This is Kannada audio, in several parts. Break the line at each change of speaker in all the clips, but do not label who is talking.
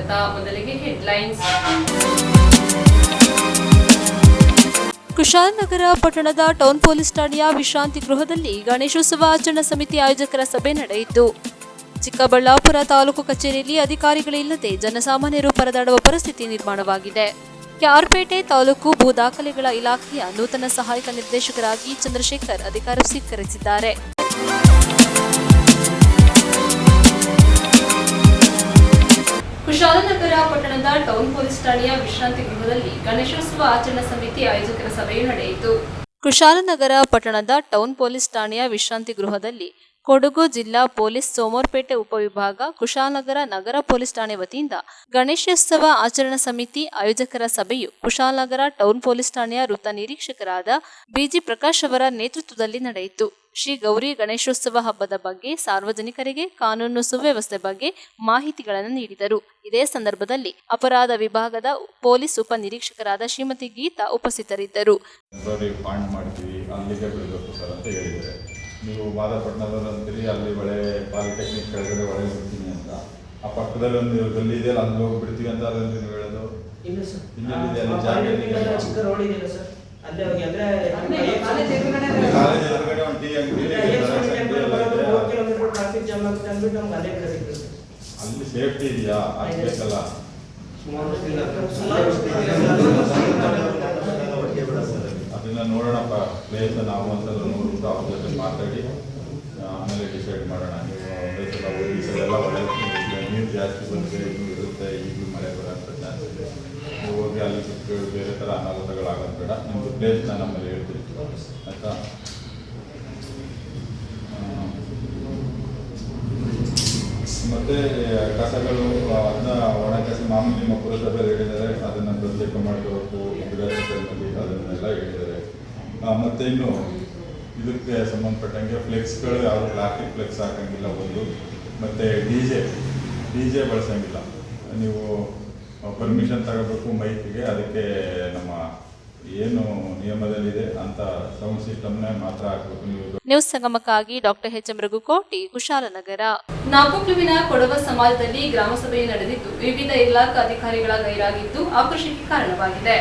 ಸ್ವಾಗತ. ಮೊದಲಿಗೆ ಹೆಡ್ಲೈನ್ಸ್. ಕುಶಾಲನಗರ ಪಟ್ಟಣದ ಟೌನ್ ಪೊಲೀಸ್ ಠಾಣೆಯ ವಿಶ್ರಾಂತಿ ಗೃಹದಲ್ಲಿ ಗಣೇಶೋತ್ಸವ ಆಚರಣಾ ಸಮಿತಿ ಆಯೋಜಕರ ಸಭೆ ನಡೆಯಿತು. ಚಿಕ್ಕಬಳ್ಳಾಪುರ ತಾಲೂಕು ಕಚೇರಿಯಲ್ಲಿ ಅಧಿಕಾರಿಗಳಿಲ್ಲದೆ ಜನಸಾಮಾನ್ಯರು ಪರದಾಡುವ ಪರಿಸ್ಥಿತಿ ನಿರ್ಮಾಣವಾಗಿದೆ. ಕ್ಯಾರ್ಪೇಟೆ ತಾಲೂಕು ಭೂ ದಾಖಲೆಗಳ ಇಲಾಖೆಯ ನೂತನ ಸಹಾಯಕ ನಿರ್ದೇಶಕರಾಗಿ ಚಂದ್ರಶೇಖರ್ ಅಧಿಕಾರ ಸ್ವೀಕರಿಸಿದ್ದಾರೆ. ಕುಶಾಲನಗರ ಪಟ್ಟಣದ ಟೌನ್ ಪೊಲೀಸ್ ಠಾಣೆಯ ವಿಶ್ರಾಂತಿ ಗೃಹದಲ್ಲಿ ಗಣೇಶೋತ್ಸವ ಆಚರಣಾ ಸಮಿತಿ ಆಯೋಜಕರ ಸಭೆಯು ನಡೆಯಿತು. ಕುಶಾಲನಗರ ಪಟ್ಟಣದ ಟೌನ್ ಪೊಲೀಸ್ ಠಾಣೆಯ ವಿಶ್ರಾಂತಿ ಗೃಹದಲ್ಲಿ ಕೊಡಗು ಜಿಲ್ಲಾ ಪೊಲೀಸ್ ಸೋಮವಾರಪೇಟೆ ಉಪವಿಭಾಗ ಕುಶಾಲನಗರ ನಗರ ಪೊಲೀಸ್ ಠಾಣೆ ವತಿಯಿಂದ ಗಣೇಶೋತ್ಸವ ಆಚರಣಾ ಸಮಿತಿ ಆಯೋಜಕರ ಸಭೆಯು ಕುಶಾಲನಗರ ಟೌನ್ ಪೊಲೀಸ್ ಠಾಣೆಯ ವೃತ್ತ ನಿರೀಕ್ಷಕರಾದ ಬಿಜಿ ಪ್ರಕಾಶ್ ಅವರ ನೇತೃತ್ವದಲ್ಲಿ ನಡೆಯಿತು. ಶ್ರೀ ಗೌರಿ ಗಣೇಶೋತ್ಸವ ಹಬ್ಬದ ಬಗ್ಗೆ ಸಾರ್ವಜನಿಕರಿಗೆ ಕಾನೂನು ಸುವ್ಯವಸ್ಥೆ ಬಗ್ಗೆ ಮಾಹಿತಿಗಳನ್ನು ನೀಡಿದರು. ಇದೇ ಸಂದರ್ಭದಲ್ಲಿ ಅಪರಾಧ ವಿಭಾಗದ ಪೊಲೀಸ್ ಉಪ ನಿರೀಕ್ಷಕರಾದ ಶ್ರೀಮತಿ ಗೀತಾ ಉಪಸ್ಥಿತರಿದ್ದರು.
ನೀವು ಮಾದಪಟ್ಟಣದವ್ರು ಅಂತೀರಿ, ಅಲ್ಲಿ ಒಳ್ಳೆ ಪಾಲಿಟೆಕ್ನಿಕ್ ಕೆಳಗಡೆ ಒಳ್ಳೆ ಹೋಗ್ತೀನಿ ಅಂತ, ಆ ಪಕ್ಕದಲ್ಲಿ ಒಂದು ಗಲ್ಲಿ ಇದೆಯಲ್ಲ ಅಲ್ಲಿ ಹೋಗ್ಬಿಡ್ತೀವಿ ಅಂತ ಅದಂತ ನೀವು ಹೇಳೋದು? ಇಲ್ಲ ಸರ್, ಇನ್ನೆಲ್ಲಿದೆ ಅಲ್ಲಿ ಜಾಗ? ಚಿಕ್ಕ ರೋಡ್ ಇದೆಯಲ್ಲ ಸರ್, ಅಲ್ಲೇ ಹೋಗಿ. ಅಂದ್ರೆ ಕಾಲೇಜ್ ಎದುರುಗಡೆ ಒಂದು ಟೀ ಅಂಗಡಿ ಟ್ರಾಫಿಕ್ ಜಾಮ್ ಆಗುತ್ತೆ ಅಂದ್ಬಿಟ್ಟು ನಮ್ಗೆ ಅಲ್ಲೇ ಕಡೆ ಸಿಗ್ತದೆ. ಅಲ್ಲಿ ಸೇಫ್ಟಿ ಇದೆಯಾ? ಆಗ್ಬೇಕಲ್ಲ. ಅದನ್ನ ನೋಡೋಣಪ್ಪ, ಪ್ಲೇಸ್ ನಾವು ಒಂದ್ಸಲ ನೋಡ್ಬಿಟ್ಟು ಅವ್ರ ಜೊತೆ ಮಾತಾಡಿ ಆಮೇಲೆ ಡಿಸೈಡ್ ಮಾಡೋಣ. ನೀವು ಒಂದೇ ಸಲ ಈ ಸಲ ಎಲ್ಲ ಒಳ್ಳೆ ನೀರು ಜಾಸ್ತಿ ಬಂದರೆ ಇನ್ನೂ ಇರುತ್ತೆ, ಈಗಲೂ ಮಳೆ ಬರೋಂಥ ಚಾನ್ಸ್ ಇದೆ. ನೀವು ಹೋಗಿ ಅಲ್ಲಿ ಸುತ್ತ ಬೇರೆ ಥರ ಅನಾಹುತಗಳಾಗೋದು ಬೇಡ. ನಿಮ್ಮದು ಪ್ಲೇಸ್ನ ನಮ್ಮಲ್ಲಿ ಹೇಳ್ತೀವಿ ಆಯಿತಾ? ಮತ್ತು ಕಸಗಳು ಅದನ್ನ ಒಣ ಕಸ ಮಾಮೂಲಿ ನಿಮ್ಮ ಪುರಸಭೆಯಲ್ಲಿ ಹೇಳಿದ್ದಾರೆ, ಅದನ್ನು ಪ್ರತ್ಯೇಕ ಮಾಡಬೇಕು ವಿಧಾನಸಭೆಯಲ್ಲಿ, ಅದನ್ನೆಲ್ಲ ಹೇಳಿದ್ದಾರೆ. ಮತ್ತು ಇನ್ನು ಇದಕ್ಕೆ ಸಂಬಂಧಪಟ್ಟಂಗೆ ಫ್ಲೆಕ್ಸ್ಗಳು ಯಾವುದು ಪ್ಲಾಸ್ಟಿಕ್ ಫ್ಲೆಕ್ಸ್ ಹಾಕೋಂಗಿಲ್ಲ ಒಂದು, ಮತ್ತು ಡಿ ಜೆ ಬಳಸೋಂಗಿಲ್ಲ. ನೀವು ಪರ್ಮಿಷನ್ ತಗೋಬೇಕು ಮೈಕಿಗೆ, ಅದಕ್ಕೆ ನಮ್ಮ ಏನು ನಿಯಮದಲ್ಲಿದೆ ಅಂತ ಸೌಂಡ್ ಸಿಸ್ಟಮ್ನೇ ಮಾತ್ರ ಹಾಕಬೇಕು. ನೀವು
ನ್ಯೂಸ್ ಸಂಗಮಕ್ಕಾಗಿ ಡಾಕ್ಟರ್ ಎಚ್.ಎಂ. ರಘುಕೋಟಿ, ಕುಶಾಲನಗರ. ನಾಪೋಕ್ಲುವಿನ ಕೊಡವ ಸಮಾಜದಲ್ಲಿ ಗ್ರಾಮಸಭೆಯು ನಡೆದಿದ್ದು ವಿವಿಧ ಇಲಾಖಾ ಅಧಿಕಾರಿಗಳ ಗೈರಾಗಿದ್ದು ಆಕ್ರೋಶಕ್ಕೆ ಕಾರಣವಾಗಿದೆ.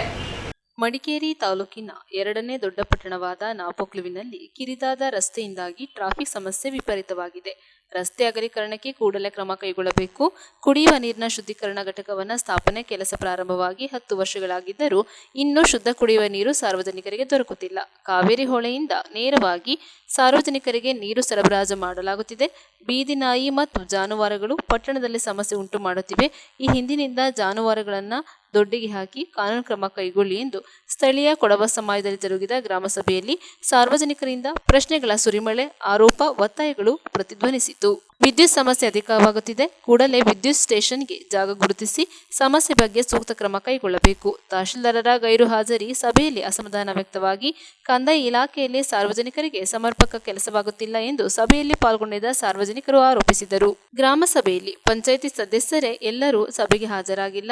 ಮಡಿಕೇರಿ ತಾಲೂಕಿನ ಎರಡನೇ ದೊಡ್ಡ ಪಟ್ಟಣವಾದ ನಾಪೋಕ್ಲುವಿನಲ್ಲಿ ಕಿರಿದಾದ ರಸ್ತೆಯಿಂದಾಗಿ ಟ್ರಾಫಿಕ್ ಸಮಸ್ಯೆ ವಿಪರೀತವಾಗಿದೆ. ರಸ್ತೆ ಅಗಲೀಕರಣಕ್ಕೆ ಕೂಡಲೇ ಕ್ರಮ ಕೈಗೊಳ್ಳಬೇಕು. ಕುಡಿಯುವ ನೀರಿನ ಶುದ್ಧೀಕರಣ ಘಟಕವನ್ನು ಸ್ಥಾಪನೆ ಕೆಲಸ ಪ್ರಾರಂಭವಾಗಿ 10 ವರ್ಷಗಳಾಗಿದ್ದರೂ ಇನ್ನೂ ಶುದ್ಧ ಕುಡಿಯುವ ನೀರು ಸಾರ್ವಜನಿಕರಿಗೆ ದೊರಕುತ್ತಿಲ್ಲ. ಕಾವೇರಿ ಹೊಳೆಯಿಂದ ನೇರವಾಗಿ ಸಾರ್ವಜನಿಕರಿಗೆ ನೀರು ಸರಬರಾಜು ಮಾಡಲಾಗುತ್ತಿದೆ. ಬೀದಿ ನಾಯಿ ಮತ್ತು ಜಾನುವಾರುಗಳು ಪಟ್ಟಣದಲ್ಲಿ ಸಮಸ್ಯೆ ಉಂಟು ಮಾಡುತ್ತಿವೆ. ಈ ಹಿಂದಿನಿಂದ ಜಾನುವಾರುಗಳನ್ನು ದೊಡ್ಡಿಗೆ ಹಾಕಿ ಕಾನೂನು ಕ್ರಮ ಕೈಗೊಳ್ಳಿ ಎಂದು ಸ್ಥಳೀಯ ಕೊಡವ ಸಮಾಜದಲ್ಲಿ ಜರುಗಿದ ಗ್ರಾಮಸಭೆಯಲ್ಲಿ ಸಾರ್ವಜನಿಕರಿಂದ ಪ್ರಶ್ನೆಗಳ ಸುರಿಮಳೆ, ಆರೋಪ, ಒತ್ತಾಯಗಳು ಪ್ರತಿಧ್ವನಿಸಿತು. ವಿದ್ಯುತ್ ಸಮಸ್ಯೆ ಅಧಿಕವಾಗುತ್ತಿದೆ. ಕೂಡಲೇ ವಿದ್ಯುತ್ ಸ್ಟೇಷನ್ಗೆ ಜಾಗ ಗುರುತಿಸಿ ಸಮಸ್ಯೆ ಬಗ್ಗೆ ಸೂಕ್ತ ಕ್ರಮ ಕೈಗೊಳ್ಳಬೇಕು. ತಹಶೀಲ್ದಾರರ ಗೈರು ಹಾಜರಿ ಸಭೆಯಲ್ಲಿ ಅಸಮಾಧಾನ ವ್ಯಕ್ತವಾಗಿ ಕಂದಾಯ ಇಲಾಖೆಯಲ್ಲಿ ಸಾರ್ವಜನಿಕರಿಗೆ ಸಮರ್ಪಕ ಕೆಲಸವಾಗುತ್ತಿಲ್ಲ ಎಂದು ಸಭೆಯಲ್ಲಿ ಪಾಲ್ಗೊಂಡಿದ್ದ ಸಾರ್ವಜನಿಕರು ಆರೋಪಿಸಿದರು. ಗ್ರಾಮ ಸಭೆಯಲ್ಲಿ ಪಂಚಾಯಿತಿ ಸದಸ್ಯರೇ ಎಲ್ಲರೂ ಸಭೆಗೆ ಹಾಜರಾಗಿಲ್ಲ.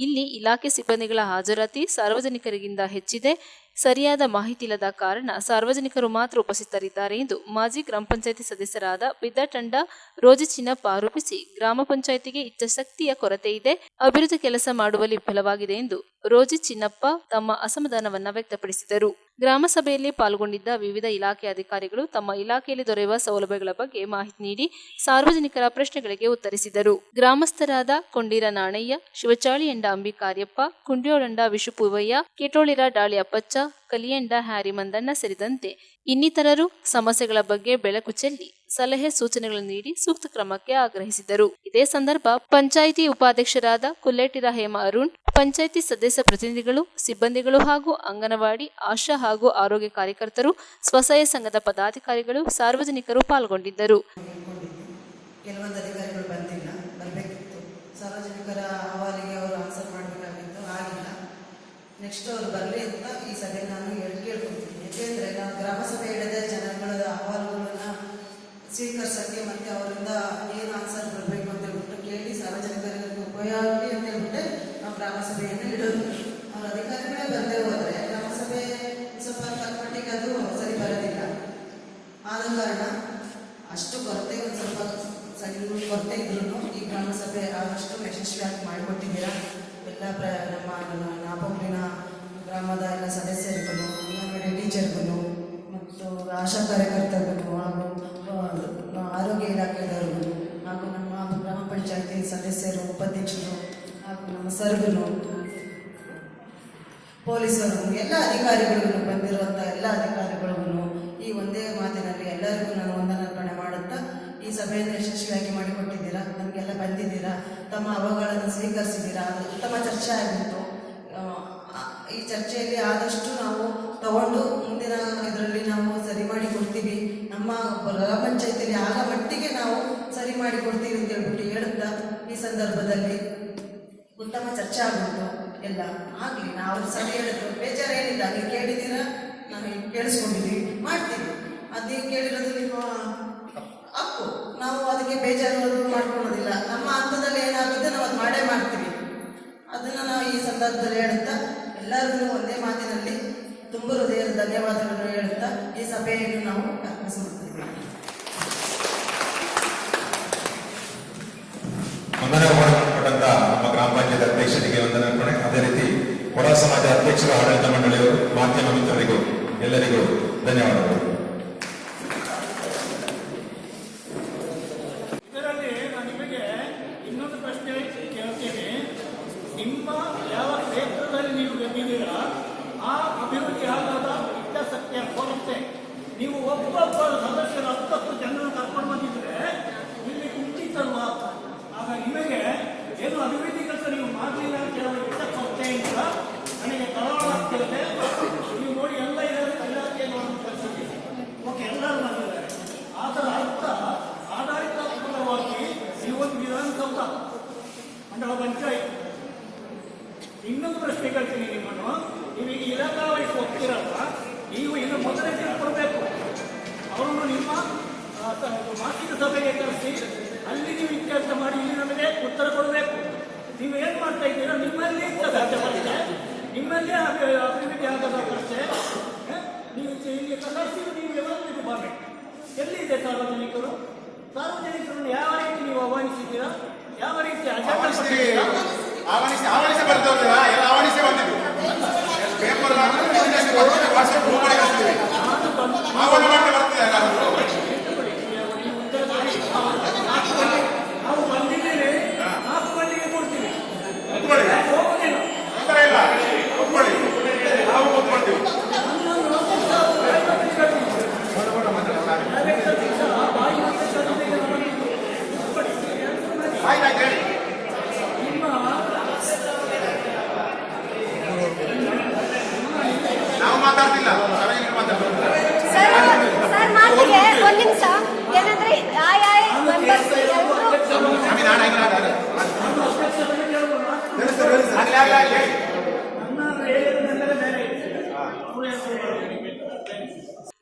ಇಲ್ಲಿ ಇಲಾಖೆ ಸಿಬ್ಬಂದಿಗಳ ಹಾಜರಾತಿ ಸಾರ್ವಜನಿಕರಿಗಿಂತ ಹೆಚ್ಚಿದೆ. ಸರಿಯಾದ ಮಾಹಿತಿ ಇಲ್ಲದ ಕಾರಣ ಸಾರ್ವಜನಿಕರು ಮಾತ್ರ ಉಪಸ್ಥಿತರಿದ್ದಾರೆ ಎಂದು ಮಾಜಿ ಗ್ರಾಮ ಪಂಚಾಯಿತಿ ಸದಸ್ಯರಾದ ಬಿದ್ದಟಂಡ ರೋಜಿ ಚಿನ್ನಪ್ಪ ಆರೋಪಿಸಿ, ಗ್ರಾಮ ಪಂಚಾಯಿತಿಗೆ ಇಚ್ಛಾಶಕ್ತಿಯ ಕೊರತೆ ಇದೆ, ಅಭಿವೃದ್ಧಿ ಕೆಲಸ ಮಾಡುವಲ್ಲಿ ವಿಫಲವಾಗಿದೆ ಎಂದು ರೋಜಿ ಚಿನ್ನಪ್ಪ ತಮ್ಮ ಅಸಮಾಧಾನವನ್ನ ವ್ಯಕ್ತಪಡಿಸಿದರು. ಗ್ರಾಮ ಸಭೆಯಲ್ಲಿ ಪಾಲ್ಗೊಂಡಿದ್ದ ವಿವಿಧ ಇಲಾಖೆ ಅಧಿಕಾರಿಗಳು ತಮ್ಮ ಇಲಾಖೆಯಲ್ಲಿ ದೊರೆಯುವ ಸೌಲಭ್ಯಗಳ ಬಗ್ಗೆ ಮಾಹಿತಿ ನೀಡಿ ಸಾರ್ವಜನಿಕರ ಪ್ರಶ್ನೆಗಳಿಗೆ ಉತ್ತರಿಸಿದರು. ಗ್ರಾಮಸ್ಥರಾದ ಕೊಂಡೀರ ನಾಣಯ್ಯ, ಶಿವಚಾಳಿಯಂಡ ಅಂಬಿಕಾರ್ಯಪ್ಪ, ಕುಂಡ್ಯೋಳಂಡ ವಿಶುಪೂವಯ್ಯ, ಕೇಟೋಳಿರ ಡಾಳಿ ಅಪ್ಪಚ್ಚ, ಕಲಿಯಂಡ ಹ್ಯಾರಿ ಮಂದಣ್ಣ ಸೇರಿದಂತೆ ಇನ್ನಿತರರು ಸಮಸ್ಯೆಗಳ ಬಗ್ಗೆ ಬೆಳಕು ಚೆಲ್ಲಿ ಸಲಹೆ ಸೂಚನೆಗಳನ್ನು ನೀಡಿ ಸೂಕ್ತ ಕ್ರಮಕ್ಕೆ ಆಗ್ರಹಿಸಿದರು. ಇದೇ ಸಂದರ್ಭ ಪಂಚಾಯಿತಿ ಉಪಾಧ್ಯಕ್ಷರಾದ ಕುಲ್ಲೇಟಿರ ಹೇಮ ಅರುಣ್, ಪಂಚಾಯಿತಿ ಸದಸ್ಯ ಪ್ರತಿನಿಧಿಗಳು, ಸಿಬ್ಬಂದಿಗಳು ಹಾಗೂ ಅಂಗನವಾಡಿ, ಆಶಾ ಹಾಗೂ ಆರೋಗ್ಯ ಕಾರ್ಯಕರ್ತರು, ಸ್ವಸಹಾಯ ಸಂಘದ ಪದಾಧಿಕಾರಿಗಳು, ಸಾರ್ವಜನಿಕರು ಪಾಲ್ಗೊಂಡಿದ್ದರು.
ಕೆಲವೊಂದು ಅಧಿಕಾರಿಗಳು ಬರಬೇಕಿತ್ತು, ಸಾರ್ವಜನಿಕರ ಅಹವಾಲಿಗೆ ಅವರು ಆನ್ಸರ್ ಮಾಡಬೇಕಾಗಿತ್ತು, ಆಗಿಲ್ಲ. ನೆಕ್ಸ್ಟ್ ಅವರು ಬರಲಿ ಅಂತ ಈ ಸಭೆ ನಾನು ಕೇಳ್ಕೊಳ್ತೀನಿ. ಯಾಕೆಂದರೆ ನಾವು ಗ್ರಾಮ ಸಭೆ ಹೇಳಿದ ಜನಗಳ ಅಹವಾಲುಗಳನ್ನು ಸ್ವೀಕರಿಸೋಕ್ಕೆ ಮತ್ತು ಅವರಿಂದ ಏನು ಆನ್ಸರ್ ಬರಬೇಕು ಅಂತ ಹೇಳ್ಬಿಟ್ಟು ಕೇಳಿ ಸಾರ್ವಜನಿಕರಿಗೆ ಉಪಯೋಗ ಆಗಲಿ ಅಂತ ಹೇಳ್ಬಿಟ್ಟೆ ನಾವು ಗ್ರಾಮ ಸಭೆಯನ್ನು ಇಡೋದು. ಅವ್ರ ಅಧಿಕಾರಿಗಳೇ ಬರದೇ ಹೋದರೆ ಗ್ರಾಮ ಸಭೆ ಸ್ವಲ್ಪ ತಕ್ಕಮಟ್ಟಿಗೆ ಅದು ಸರಿ ಬರೋದಿಲ್ಲ. ಆದ ಕಾರಣ ಅಷ್ಟು ಕೊರತೆ, ಒಂದು ಸ್ವಲ್ಪ ಸಣ್ಣ ಕೊರತೆ ಇದ್ರೂ ಈ ಗ್ರಾಮ ಸಭೆ ಸಭೆ ಆದಷ್ಟು ಯಶಸ್ವಿಯಾಗಿ ಮಾಡಿಕೊಟ್ಟಿದ್ದೀರಾ. ಎಲ್ಲ ನಮ್ಮ ನಾಪೋಕ್ಲಿನ ಗ್ರಾಮದ ಎಲ್ಲ ಸದಸ್ಯರಿಗೂ, ಅಂಗನವಾಡಿ ಟೀಚರ್ಗಳು ಮತ್ತು ಆಶಾ ಕಾರ್ಯಕರ್ತರಿಗೂ ಹಾಗೂ ಆರೋಗ್ಯ ಇಲಾಖೆದವರಿಗೂ ಹಾಗೂ ನಮ್ಮ ಗ್ರಾಮ ಪಂಚಾಯತಿ ಸದಸ್ಯರು, ಉಪಾಧ್ಯಕ್ಷರು ಹಾಗೂ ನಮ್ಮ ಸರ್ಗಳು, ಪೊಲೀಸರು, ಎಲ್ಲ ಅಧಿಕಾರಿಗಳಿಗೂ, ಬಂದಿರುವಂಥ ಎಲ್ಲ ಅಧಿಕಾರಿಗಳಿಗೂ ಈ ಒಂದೇ ಮಾತಿನಲ್ಲಿ ಎಲ್ಲರಿಗೂ ನಾನು ವಂದನಾರ್ಪಣೆ ಮಾಡುತ್ತಾ, ಈ ಸಭೆಯನ್ನು ಯಶಸ್ವಿಯಾಗಿ ಮಾಡಿಕೊಟ್ಟಿದ್ದೀರಾ. ನಮಗೆಲ್ಲ ಬಂದಿದ್ದೀರಾ, ತಮ್ಮ ಅಹವಾಲುಗಳನ್ನು ಸ್ವೀಕರಿಸಿದ್ದೀರಾ. ಅದು ಉತ್ತಮ ಚರ್ಚೆ ಆಗಿತ್ತು. ಈ ಚರ್ಚೆಯಲ್ಲಿ ಆದಷ್ಟು ನಾವು ತಗೊಂಡು ಮುಂದಿನ ಇದರಲ್ಲಿ ನಾವು ಸರಿ ಮಾಡಿ ಕೊಡ್ತೀವಿ. ನಮ್ಮ ಗ್ರಾಮ ಪಂಚಾಯತಿಯಲ್ಲಿ ಆಗ ಮಟ್ಟಿಗೆ ನಾವು ಸರಿ ಮಾಡಿ ಕೊಡ್ತೀವಿ ಅಂತ ಹೇಳ್ಬಿಟ್ಟು ಹೇಳುತ್ತಾ, ಈ ಸಂದರ್ಭದಲ್ಲಿ ಉತ್ತಮ ಚರ್ಚೆ ಆಗ್ಬಿಟ್ಟು ಎಲ್ಲ ಆಗಲಿ. ನಾವು ಸರಿ ಹೇಳಿದ್ರು ಬೇಜಾರೇನಿಲ್ಲ, ನೀವು ಕೇಳಿದ್ದೀರಾ, ನಾವು ಕೇಳಿಸ್ಕೊಂಡಿದ್ದೀವಿ, ಮಾಡ್ತೀವಿ. ಅದು ಕೇಳಿರೋದು ನಿಮ್ಮ ಹಕ್ಕು, ನಾವು ಅದಕ್ಕೆ ಬೇಜಾರು ಮಾಡ್ಕೊಳ್ಳೋದಿಲ್ಲ. ನಮ್ಮ ಹಂತದಲ್ಲಿ ಏನಾಗುತ್ತೆ ನಾವು ಅದು ಮಾಡೇ ಮಾಡ್ತೀವಿ. ಅದನ್ನು ನಾವು ಈ ಸಂದರ್ಭದಲ್ಲಿ ಹೇಳುತ್ತಾ ಎಲ್ಲರಿಗೂ ಒಂದೇ ಮಾತಿನಲ್ಲಿ ತುಂಬ ಹೃದಯದ ಧನ್ಯವಾದಗಳನ್ನು ಹೇಳುತ್ತಾ ಈ ಸಭೆಯನ್ನು ನಾವು ಅರ್ಪಿಸುತ್ತೇವೆ.
ವಂದನೆ ಮಾಡಲ್ಪಟ್ಟಂತ ನಮ್ಮ ಗ್ರಾಮ ಪಂಚಾಯತ್ ಅಧ್ಯಕ್ಷರಿಗೆ ವಂದನೆ. ಅದೇ ರೀತಿ ಕೊಡವ ಸಮಾಜ ಅಧ್ಯಕ್ಷರು, ಆಡಳಿತ ಮಂಡಳಿಯವರು, ಮಾಧ್ಯಮ ಮಿತ್ರರಿಗೂ ಎಲ್ಲರಿಗೂ ಧನ್ಯವಾದಗಳು.
ಇದರಲ್ಲಿ ನಾನು ನಿಮಗೆ ಇನ್ನೊಂದು ಪ್ರಶ್ನೆ ಕೇಳ್ತೇನೆ. ನಿಮ್ಮ ಯಾವ ಕ್ಷೇತ್ರದಲ್ಲಿ ನೀವು ಗೆದ್ದಿದ್ದೀರಾ ಆ ಅಭಿವೃದ್ಧಿ ಆಗಾದ ಹಿತಾಸಕ್ತಿಯ ಕೊರತೆ, ನೀವು ಒಬ್ಬೊಬ್ಬ ಸದಸ್ಯರು 10 ಜನರನ್ನು ಕರ್ಕೊಂಡು ಬಂದಿದ್ರೆ ಇಲ್ಲಿ ಕುಂಠಿತಲ್ವಾ? ಆಗ ನಿಮಗೆ ಏನು ಅಭಿವೃದ್ಧಿ ಕೆಲಸ ನೀವು ಮಾಡಲಿಲ್ಲ ಅಂತ ಹೇಳೋ ಕೊರತೆಯಿಂದ ನನಗೆ ಕಳವಳ ಆಗ್ತಿರುತ್ತೆ. ನೀವು ನೋಡಿ ಎಲ್ಲ ಇಲಾಖೆ ಕಲಿಸಿದ್ದೀವಿ, ಓಕೆ, ಎಲ್ಲರೂ ಮಾಡಿದ್ದಾರೆ. ಅದರ ಅರ್ಥ ಆಡಳಿತಾತ್ಮಕವಾಗಿ ನೀವೊಂದು ವಿಧಾನಸೌಧ, ಮಂಡಲ ಪಂಚಾಯತ್. ಇನ್ನೊಂದು ಪ್ರಶ್ನೆ ಕೇಳ್ತೀನಿ ನಿಮ್ಮನ್ನು. ನೀವೀಗ ಇಲಾಖಾ ವಯಸ್ಸು ಹೋಗ್ತಿರಲ್ಲ, ನೀವು ಇನ್ನು ಮೊದಲೇ ತಿಳ್ಕೊಳ್ಬೇಕು. ಅವರನ್ನು ನಿಮ್ಮ ಮಾಸಿಕ ಸಭೆಗೆ ಕರೆಸಿ ಅಲ್ಲಿ ನೀವು ಇತ್ಯರ್ಥ ಮಾಡಿ ಇಲ್ಲಿ ನಮಗೆ ಉತ್ತರ ಕೊಡಬೇಕು. ನೀವು ಏನು ಮಾಡ್ತಾ ಇದ್ದೀರಾ? ನಿಮ್ಮಲ್ಲಿ ಸಾಧ್ಯವಾಗಿದೆ, ನಿಮ್ಮಲ್ಲೇ ಅಭಿವೃದ್ಧಿ ಆಗದ ಪ್ರಶ್ನೆ. ನೀವು ಇಲ್ಲಿ ಕಲಿಸಿ ನೀವು ವ್ಯವಸ್ಥೆಗೆ ಬರಬೇಕು. ಎಲ್ಲಿದೆ ಸಾರ್ವಜನಿಕರು? ಸಾರ್ವಜನಿಕರನ್ನು ಯಾವ ರೀತಿ ನೀವು ಆಹ್ವಾನಿಸಿದ್ದೀರಾ? ಯಾವ ರೀತಿ
ಆಹ್ವಾನಿಸಿ ಬರ್ತವ್ರ ಎಲ್ಲ ಆಹ್ವಾನಿಸಿ ಬಂದಿದ್ದು ಪೇಪರ್ ಆಹ್ವಾನ ಮಾಡಿ ಬರ್ತಿದ್ದಾರೆ.
ನಾವು ಬಂದಿದ್ದೇವೆ, 4 ಗಂಟೆಗೆ ಕೊಡ್ತೀವಿ.
ತೊಂದರೆ ಇಲ್ಲ, ಕೂತ್ಕೊಳ್ಳಿ, ನಾವು ಕೂತ್ಕೊಳ್ತೀವಿ. ಆಯ್ತಾಯ್ತು ಹೇಳಿ. ನಾವು ಮಾತಾಡ್ತಿಲ್ಲ, ಸಾರ್ವಜನಿಕರು ಮಾತಾಡ್ತಾರೆ.
ಸರ್ ಮಾತಿಗೆ ಒಂದು ನಿಮಿಷ ಏನಂದ್ರೆ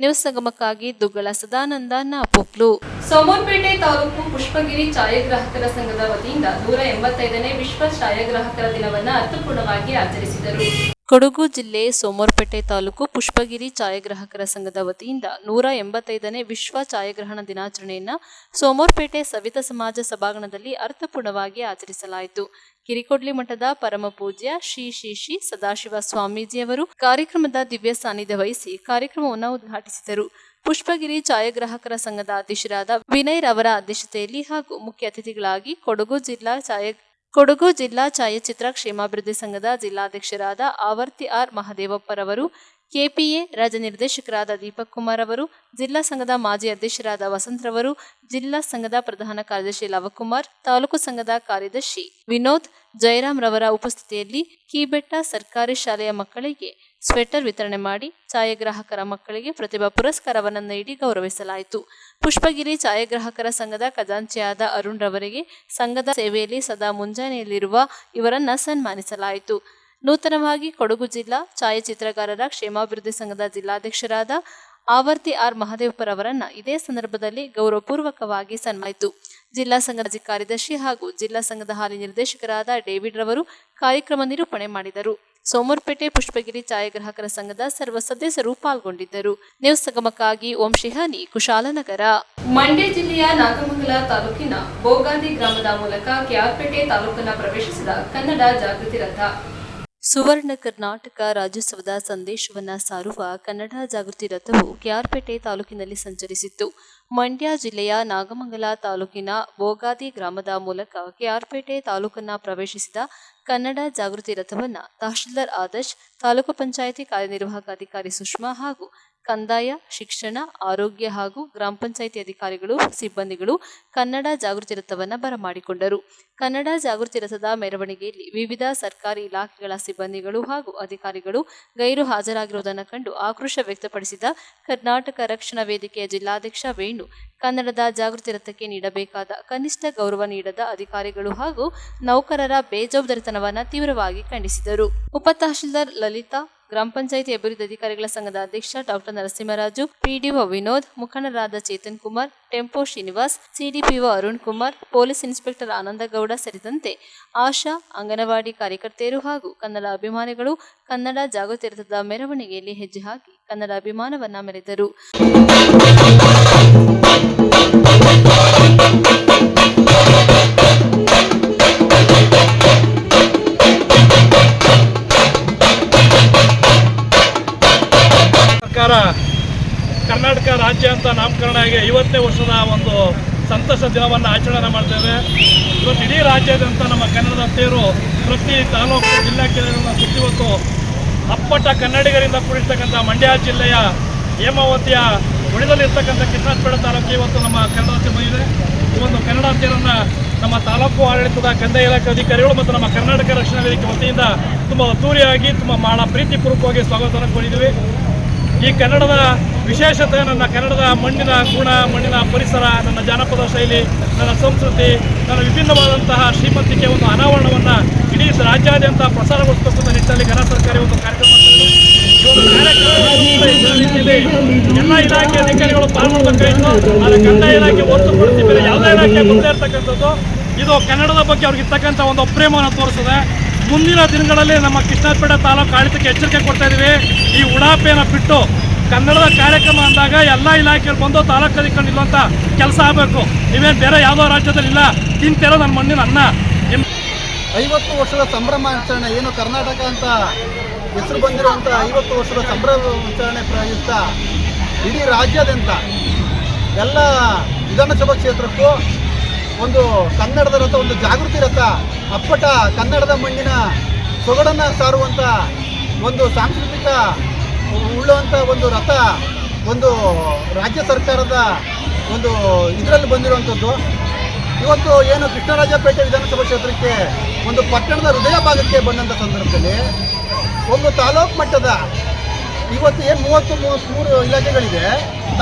ನ್ಯೂಸ್ ಸಂಗಮಕ್ಕಾಗಿ ದುಗ್ಗಳ ಸದಾನಂದ ನಾಪೋಕ್ಲು. ಸೋಮವಾರಪೇಟೆ ತಾಲೂಕು ಪುಷ್ಪಗಿರಿ ಛಾಯಾಗ್ರಾಹಕರ ಸಂಘದ ವತಿಯಿಂದ 185ನೇ ವಿಶ್ವ ಛಾಯಾಗ್ರಾಹಕರ ದಿನವನ್ನು ಅರ್ಥಪೂರ್ಣವಾಗಿ ಆಚರಿಸಿದರು. ಕೊಡಗು ಜಿಲ್ಲೆ ಸೋಮವಾರಪೇಟೆ ತಾಲೂಕು ಪುಷ್ಪಗಿರಿ ಛಾಯಾಗ್ರಾಹಕರ ಸಂಘದ ವತಿಯಿಂದ 185ನೇ ವಿಶ್ವ ಛಾಯಾಗ್ರಹಣ ದಿನಾಚರಣೆಯನ್ನು ಸೋಮವಾರಪೇಟೆ ಸವಿತಾ ಸಮಾಜ ಸಭಾಂಗಣದಲ್ಲಿ ಅರ್ಥಪೂರ್ಣವಾಗಿ ಆಚರಿಸಲಾಯಿತು. ಕಿರಿಕೊಡ್ಲಿ ಮಠದ ಪರಮ ಪೂಜ್ಯ ಶ್ರೀ ಸದಾಶಿವ ಸ್ವಾಮೀಜಿಯವರು ಕಾರ್ಯಕ್ರಮದ ದಿವ್ಯ ಸಾನ್ನಿಧ್ಯ ವಹಿಸಿ ಕಾರ್ಯಕ್ರಮವನ್ನು ಉದ್ಘಾಟಿಸಿದರು. ಪುಷ್ಪಗಿರಿ ಛಾಯಾಗ್ರಾಹಕರ ಸಂಘದ ಅಧ್ಯಕ್ಷರಾದ ವಿನಯ್ ರವರ ಅಧ್ಯಕ್ಷತೆಯಲ್ಲಿ ಹಾಗೂ ಮುಖ್ಯ ಅತಿಥಿಗಳಾಗಿ ಕೊಡಗು ಜಿಲ್ಲಾ ಛಾಯಾಚಿತ್ರ ಕ್ಷೇಮಾಭಿವೃದ್ಧಿ ಸಂಘದ ಜಿಲ್ಲಾಧ್ಯಕ್ಷರಾದ ಆವರ್ತಿ ಆರ್ ಮಹದೇವಪ್ಪರವರು, ಕೆಪಿಎ ರಾಜ್ಯ ನಿರ್ದೇಶಕರಾದ ದೀಪಕ್ ಕುಮಾರ್ ಅವರು, ಜಿಲ್ಲಾ ಸಂಘದ ಮಾಜಿ ಅಧ್ಯಕ್ಷರಾದ ವಸಂತ್ರವರು, ಜಿಲ್ಲಾ ಸಂಘದ ಪ್ರಧಾನ ಕಾರ್ಯದರ್ಶಿ ಲವಕುಮಾರ್, ತಾಲೂಕು ಸಂಘದ ಕಾರ್ಯದರ್ಶಿ ವಿನೋದ್, ಜಯರಾಮ್ ರವರ ಉಪಸ್ಥಿತಿಯಲ್ಲಿ ಕೀಬೆಟ್ಟ ಸರ್ಕಾರಿ ಶಾಲೆಯ ಮಕ್ಕಳಿಗೆ ಸ್ವೆಟರ್ ವಿತರಣೆ ಮಾಡಿ ಛಾಯಾಗ್ರಾಹಕರ ಮಕ್ಕಳಿಗೆ ಪ್ರತಿಭಾ ಪುರಸ್ಕಾರವನ್ನು ನೀಡಿ ಗೌರವಿಸಲಾಯಿತು. ಪುಷ್ಪಗಿರಿ ಛಾಯಾಗ್ರಾಹಕರ ಸಂಘದ ಖಜಾಂಚಿಯಾದ ಅರುಣ್ ರವರಿಗೆ ಸಂಘದ ಸೇವೆಯಲ್ಲಿ ಸದಾ ಮುಂಜಾನೆಯಲ್ಲಿರುವ ಇವರನ್ನ ಸನ್ಮಾನಿಸಲಾಯಿತು. ನೂತನವಾಗಿ ಕೊಡಗು ಜಿಲ್ಲಾ ಛಾಯಾಚಿತ್ರಗಾರರ ಕ್ಷೇಮಾಭಿವೃದ್ಧಿ ಸಂಘದ ಜಿಲ್ಲಾಧ್ಯಕ್ಷರಾದ ಆವರ್ತಿ ಆರ್ ಮಹದೇವಪ್ಪರವರನ್ನ ಇದೇ ಸಂದರ್ಭದಲ್ಲಿ ಗೌರವಪೂರ್ವಕವಾಗಿ ಸನ್ಮಾನಿಸಲಾಯಿತು. ಜಿಲ್ಲಾ ಸಂಘದ ಕಾರ್ಯದರ್ಶಿ ಹಾಗೂ ಜಿಲ್ಲಾ ಸಂಘದ ಹಾಲಿ ನಿರ್ದೇಶಕರಾದ ಡೇವಿಡ್ ರವರು ಕಾರ್ಯಕ್ರಮ ನಿರೂಪಣೆ ಮಾಡಿದರು. ಸೋಮರ್ಪೇಟೆ ಪುಷ್ಪಗಿರಿ ಛಾಯಾಗ್ರಾಹಕರ ಸಂಘದ ಸರ್ವ ಸದಸ್ಯರು ಪಾಲ್ಗೊಂಡಿದ್ದರು. ನ್ಯೂಸ್ ಸಂಗಮಕ್ಕಾಗಿ ಓಂ ಶಿಹಾನಿ, ಕುಶಾಲನಗರ. ಮಂಡ್ಯ ಜಿಲ್ಲೆಯ ನಾಗಮಂಗಲ ತಾಲೂಕಿನ ಬೋಗಾದಿ ಗ್ರಾಮದ ಮೂಲಕ ಕೆಆರ್ಪೇಟೆ ತಾಲೂಕನ್ನು ಪ್ರವೇಶಿಸಿದ ಕನ್ನಡ ಜಾಗೃತಿ ರಥ. ಸುವರ್ಣ ಕರ್ನಾಟಕ ರಾಜ್ಯೋತ್ಸವದ ಸಂದೇಶವನ್ನ ಸಾರುವ ಕನ್ನಡ ಜಾಗೃತಿ ರಥವು ಕೆಆರ್ಪೇಟೆ ತಾಲೂಕಿನಲ್ಲಿ ಸಂಚರಿಸಿತ್ತು. ಮಂಡ್ಯ ಜಿಲ್ಲೆಯ ನಾಗಮಂಗಲ ತಾಲೂಕಿನ ಬೋಗಾದಿ ಗ್ರಾಮದ ಮೂಲಕ ಕೆಆರ್ಪೇಟೆ ತಾಲೂಕನ್ನ ಪ್ರವೇಶಿಸಿದ ಕನ್ನಡ ಜಾಗೃತಿ ರಥವನ್ನು ತಹಶೀಲ್ದಾರ್ ಆದರ್ಶ್, ತಾಲೂಕು ಪಂಚಾಯಿತಿ ಕಾರ್ಯನಿರ್ವಾಹಕ ಅಧಿಕಾರಿ ಸುಷ್ಮಾ ಹಾಗೂ ಕಂದಾಯ, ಶಿಕ್ಷಣ, ಆರೋಗ್ಯ ಹಾಗೂ ಗ್ರಾಮ ಪಂಚಾಯಿತಿ ಅಧಿಕಾರಿಗಳು, ಸಿಬ್ಬಂದಿಗಳು ಕನ್ನಡ ಜಾಗೃತಿ ರಥವನ್ನು ಬರಮಾಡಿಕೊಂಡರು. ಕನ್ನಡ ಜಾಗೃತಿ ರಥದ ಮೆರವಣಿಗೆಯಲ್ಲಿ ವಿವಿಧ ಸರ್ಕಾರಿ ಇಲಾಖೆಗಳ ಸಿಬ್ಬಂದಿಗಳು ಹಾಗೂ ಅಧಿಕಾರಿಗಳು ಗೈರು ಹಾಜರಾಗಿರುವುದನ್ನು ಕಂಡು ಆಕ್ರೋಶ ವ್ಯಕ್ತಪಡಿಸಿದ ಕರ್ನಾಟಕ ರಕ್ಷಣಾ ವೇದಿಕೆಯ ಜಿಲ್ಲಾಧ್ಯಕ್ಷ ವೇಣು, ಕನ್ನಡದ ಜಾಗೃತಿ ರಥಕ್ಕೆ ನೀಡಬೇಕಾದ ಕನಿಷ್ಠ ಗೌರವ ನೀಡದ ಅಧಿಕಾರಿಗಳು ಹಾಗೂ ನೌಕರರ ಬೇಜವಾಬ್ದಾರಿತನವನ್ನು ತೀವ್ರವಾಗಿ ಖಂಡಿಸಿದರು. ಉಪ ತಹಶೀಲ್ದಾರ್ ಲಲಿತಾ, ಗ್ರಾಮ ಪಂಚಾಯಿತಿ ಅಭಿವೃದ್ಧಿ ಅಧಿಕಾರಿಗಳ ಸಂಘದ ಅಧ್ಯಕ್ಷ ಡಾಕ್ಟರ್ ನರಸಿಂಹರಾಜು, ಪಿಡಿಒ ವಿನೋದ್, ಮುಖಂಡರಾದ Chetan Kumar, tempo Srinivas, CDPO Arun Kumar, police inspector Anand Gowda ಸೇರಿದಂತೆ ಆಶಾ, ಅಂಗನವಾಡಿ ಕಾರ್ಯಕರ್ತೆಯರು ಹಾಗೂ ಕನ್ನಡ ಅಭಿಮಾನಿಗಳು ಕನ್ನಡ ಜಾಗೃತಿ ರಥದ ಮೆರವಣಿಗೆಯಲ್ಲಿ ಹೆಜ್ಜೆ ಹಾಕಿ ಕನ್ನಡ ಅಭಿಮಾನವನ್ನ ಮೆರೆದರು.
ಸರ್ಕಾರ ಕರ್ನಾಟಕ ರಾಜ್ಯ ಅಂತ ನಾಮಕರಣ ಆಗಿ 50ನೇ ವರ್ಷದ ಒಂದು ಸಂತಸ ದಿನವನ್ನು ಆಚರಣೆ ಮಾಡ್ತೇವೆ. ಇವತ್ತು ಇಡೀ ರಾಜ್ಯಾದ್ಯಂತ ನಮ್ಮ ಕನ್ನಡದ ತೇರು ಪ್ರತಿ ತಾಲೂಕು ಜಿಲ್ಲಾ ಕೇಂದ್ರಗಳನ್ನು ಸುತ್ತಿವತ್ತು ಅಪ್ಪಟ ಕನ್ನಡಿಗರಿಂದ ಕೂಡಿರ್ತಕ್ಕಂಥ ಮಂಡ್ಯ ಜಿಲ್ಲೆಯ ಹೇಮಾವತಿಯ ಉಳಿದಲ್ಲಿರ್ತಕ್ಕಂಥ ಕೃಷ್ಣಾಪೇಟೆ ತಾಲೂಕು ಇವತ್ತು ನಮ್ಮ ಕನ್ನಡ ತೇರು ಬಂದಿದೆ. ಈ ಒಂದು ಕನ್ನಡ ತೇರನ್ನು ನಮ್ಮ ತಾಲೂಕು ಆಡಳಿತದ ಕಂದಾಯ ಇಲಾಖೆ ಅಧಿಕಾರಿಗಳು ಮತ್ತು ನಮ್ಮ ಕರ್ನಾಟಕ ರಕ್ಷಣಾ ವೇದಿಕೆ ವತಿಯಿಂದ ತುಂಬ ಅದ್ದೂರಿಯಾಗಿ ಬಹಳ ಪ್ರೀತಿಪೂರ್ವಕವಾಗಿ ಸ್ವಾಗತವನ್ನು ಕೊಟ್ಟಿದ್ದೀವಿ. ಈ ಕನ್ನಡದ ವಿಶೇಷತೆ ನನ್ನ ಕನ್ನಡದ ಮಣ್ಣಿನ ಗುಣ, ಮಣ್ಣಿನ ಪರಿಸರ, ನನ್ನ ಜಾನಪದ ಶೈಲಿ, ನನ್ನ ಸಂಸ್ಕೃತಿ, ನನ್ನ ವಿಭಿನ್ನವಾದಂತಹ ಶ್ರೀಮಂತಿಕೆ ಒಂದು ಅನಾವರಣವನ್ನು ಇಡೀ ರಾಜ್ಯಾದ್ಯಂತ ಪ್ರಸಾರಗೊಳಿಸತಕ್ಕಂಥ ನಿಟ್ಟಿನಲ್ಲಿ ಘನ ಸರ್ಕಾರಿ ಒಂದು ಕಾರ್ಯಕ್ರಮ ಮಾಡ್ತಿದೆ. ಈ ಒಂದು ಕಾರ್ಯಕ್ರಮದಲ್ಲಿ ಎಲ್ಲ ಇಲಾಖೆ ಅಧಿಕಾರಿಗಳು ಪಾಲ್ಗೊಳ್ಳಬೇಕಾಯಿತು. ಆದರೆ ಕಂದಾಯ ಇಲಾಖೆ ಹೊರತುಪಡಿಸಿ ಬೇರೆ ಯಾವುದೇ ಇಲಾಖೆ ಮುಂದೆ ಇರ್ತಕ್ಕಂಥದ್ದು ಇದು ಕನ್ನಡದ ಬಗ್ಗೆ ಅವ್ರಿಗಿರ್ತಕ್ಕಂಥ ಒಂದು ಅಪ್ರೇಮವನ್ನು ತೋರಿಸ್ತದೆ. ಮುಂದಿನ ದಿನಗಳಲ್ಲಿ ನಮ್ಮ ಕೃಷ್ಣಾಪೇಟೆ ತಾಲೂಕು ಆಡಳಿತಕ್ಕೆ ಎಚ್ಚರಿಕೆ ಕೊಡ್ತಾ ಇದ್ದೀವಿ. ಈ ಉಡಾಪೆಯನ್ನು ಬಿಟ್ಟು ಕನ್ನಡದ ಕಾರ್ಯಕ್ರಮ ಅಂದಾಗ ಎಲ್ಲ ಇಲಾಖೆಯಲ್ಲಿ ಬಂದು ತಾಲೂಕು ಅಧಿಕಾರಿ ನಿಲ್ಲುವಂಥ ಕೆಲಸ ಆಗಬೇಕು. ನೀವೇನು ಬೇರೆ ಯಾವುದೋ ರಾಜ್ಯದಲ್ಲಿ ಇಲ್ಲ, ತಿಂತಿರೋ ನನ್ನ ಮಣ್ಣಿನ ಅನ್ನ.
50 ವರ್ಷದ ಸಂಭ್ರಮಾಚರಣೆ, ಏನು ಕರ್ನಾಟಕ ಅಂತ ಹೆಸರು ಬಂದಿರುವಂಥ 50 ವರ್ಷದ ಸಂಭ್ರಮಾಚರಣೆ ಪ್ರಯುಕ್ತ ಇಡೀ ರಾಜ್ಯಾದ್ಯಂತ ಎಲ್ಲ ವಿಧಾನಸಭಾ ಕ್ಷೇತ್ರಕ್ಕೂ ಒಂದು ಕನ್ನಡದ ರಥ, ಒಂದು ಜಾಗೃತಿ ರಥ, ಅಪ್ಪಟ ಕನ್ನಡದ ಮಣ್ಣಿನ ಸೊಗಡನ್ನು ಸಾರುವಂಥ ಒಂದು ಸಾಂಸ್ಕೃತಿಕ ಉಳ್ಳುವಂಥ ಒಂದು ರಥ ಒಂದು ರಾಜ್ಯ ಸರ್ಕಾರದ ಒಂದು ಇದರಲ್ಲಿ ಬಂದಿರುವಂಥದ್ದು. ಇವತ್ತು ಏನು ಕೃಷ್ಣರಾಜಪೇಟೆ ವಿಧಾನಸಭಾ ಕ್ಷೇತ್ರಕ್ಕೆ ಒಂದು ಪಟ್ಟಣದ ಹೃದಯ ಭಾಗಕ್ಕೆ ಬಂದಂಥ ಸಂದರ್ಭದಲ್ಲಿ ಒಂದು ತಾಲೂಕು ಮಟ್ಟದ ಇವತ್ತು ಏನು 33 ಇಲಾಖೆಗಳಿದೆ,